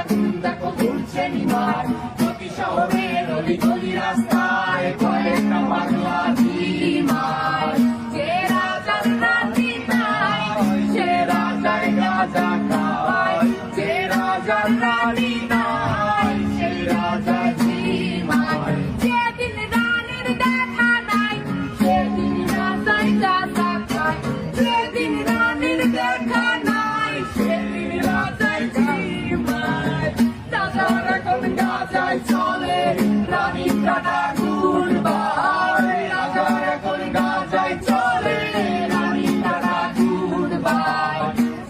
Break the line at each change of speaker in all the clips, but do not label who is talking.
আগুন দেখো ঘুরছে নিমার, প্রতি শহরের অলি গলি রাস্তায় কয়েকটা পাগলা ঝিমার। যে রাজার রানী নাই সে রাজার গাঁজা খায়, যে রাজার রানী নাই সে রাজা ঝিমার। যেদিন রানীর দেখা নাই সেদিন রাজায় গাঁজা খায়, যেদিন রানীর দেখা নাই সেদিন রাজায় ঝিমার। রাজার এখন গাঁজায় চলে রানীর টাটা গুড়বাই, রাজার এখন গাঁজায় চলে রানীর টাটা গুড়বাই।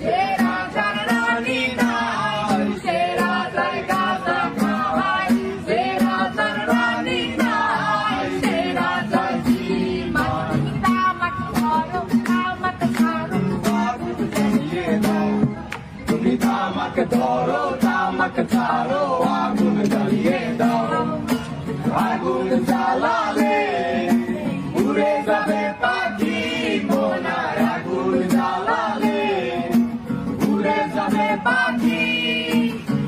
যে রাজার রানী নাই সে রাজার গাঁজা খায়, যে রাজার রানী নাই সে রাজার ঝিমার। তামাক ধরো তামাক ছাড়ো আগুন জ্বালিয়ে দাও, তুমি তামাক ধরো তামাক ছাড়ো আগুন জ্বালিয়ে দাও। আগুন জ্বালালে উড়ে যাবে পাখি মোনার, আগুন জ্বালালে উড়ে যাবে পাখি।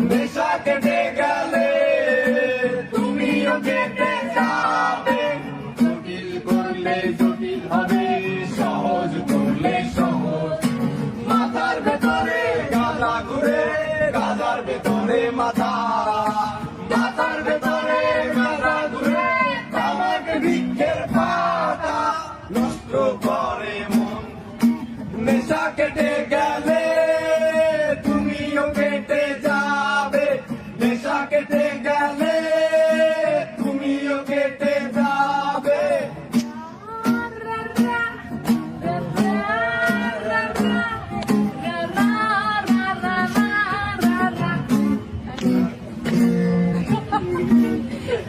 নেশা কেটে গেলে তুমিও কেটে যাবে, জটিল করলে জটিল হবে, সহজ করলে সহজ। মাথার ভেতরে গাঁজা ঘুরে, গাঁজার ভেতরে মাথা, মাথার ভেতরে গাঁজা ঘুরে, তামাক বৃক্ষের পাতা নষ্ট করে মন। নেশা কেটে গেলে তুমিও কেটে যাবে, নেশা কেটে গেলে তুমিও কেটে যাবে।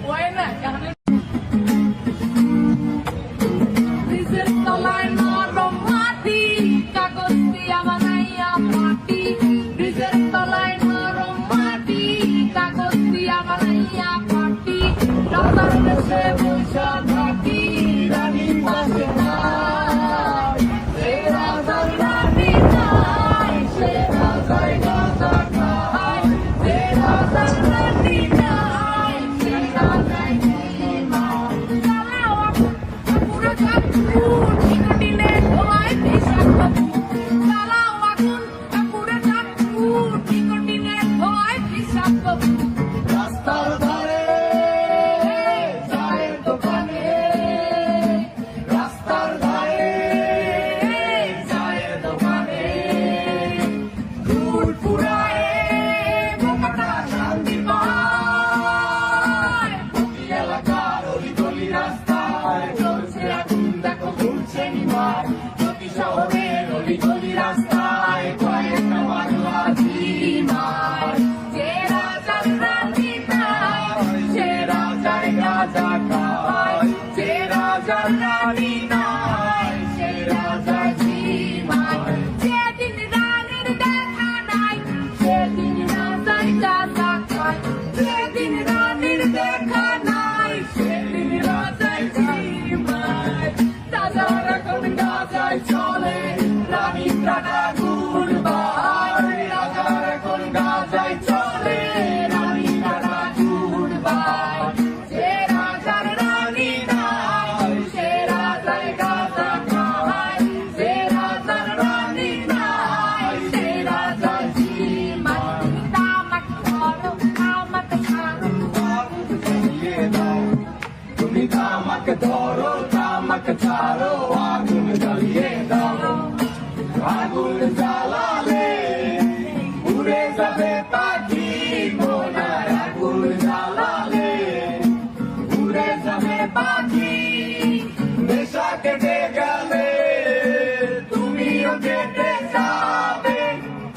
Buena, নিজের তলায় নরম মাটি, কাগজ দিয়া বানাইয়া পাটি, নিজের তলায় নরম মাটি, কাগজ দিয়া বানাইয়া পাটি। রাজার দেশে বৈশা থাকি রানীর পাশে নাই, সে রাজার রানী নাই সে রাজায় গাঁজা খায়, যে রাজার রানী নাই সে রাজায় ঝিমার। চালাও আগুন পুরো চাঁদপুর নিকটিনে ধোঁয়ায় বিষাক্ত ভূত, চালাও আগুন পুরো চাঁদপুর নিকটিনে ধোঁয়ায় বিষাক্ত ভূত।
রাস্তার ধারে চায়ের দোকানে, রাস্তার ধারে চায়ের দোকানে, ফুল ফুরায় বোকাটা শান্তি পায়। প্রতি এলাকার অলি গলি রাস্তায় চলছে আগুন দেখো ঘুরছে নিমার, প্রতি শহরের অলি গলি রাস্তায় কয়েকটা পাগলা ঝিমার।
যে রাজার রানী নাই
সে রাজার গাঁজা খায়, যে রাজার রানী নাই সে রাজা ঝিমার।
যেদিন রানীর দেখা নাই সেদিন রাজায় গাঁজা খায়, যেদিন রানীর দেখা নাই সেদিন রাজায় ঝিমার। রাজার এখন গাঁজায় চলে
রানীর টাটা গুড়বাই, রাজার এখন গাঁজায় চলে রানীর টাটা গুড়বাই।
যে রাজার রানী নাই সে রাজায় গাঁজা খায়, যে রাজার রানী নাই সে রাজায় ঝিমার। তামাক ধরো তামাক ছাড়ো
আগুন জ্বালিয়ে দাও, তুমি তামাক ধরো তামাক ছাড়ো আগুন জ্বালিয়ে দাও। আগুন জ্বালালে উড়ে যাবে পাখি মোনার, আগুন জ্বালালে উড়ে যাবে পাখি। নেশা কেটে গেলে তুমিও কেটে যাবে,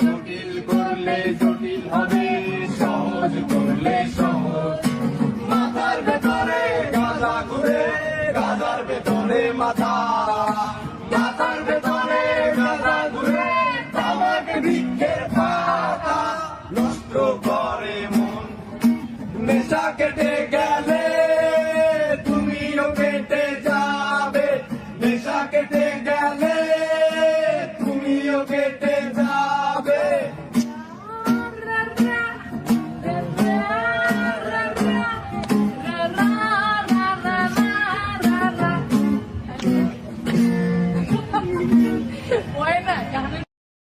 জটিল করলে জটিল হবে, সহজ করলে সহজ। মাথার ভেতরে গাঁজা ঘুরে, গাঁজার ভেতরে মাথা, মাথার ভেতরে গাঁজা ঘুরে, তামাক বৃক্ষের পাতা নষ্ট করে মন। নেশা কেটে গেলে তুমিও কেটে যাবে, নেশা কেটে গেলে তুমিও কেটে যাবে।
我也那样。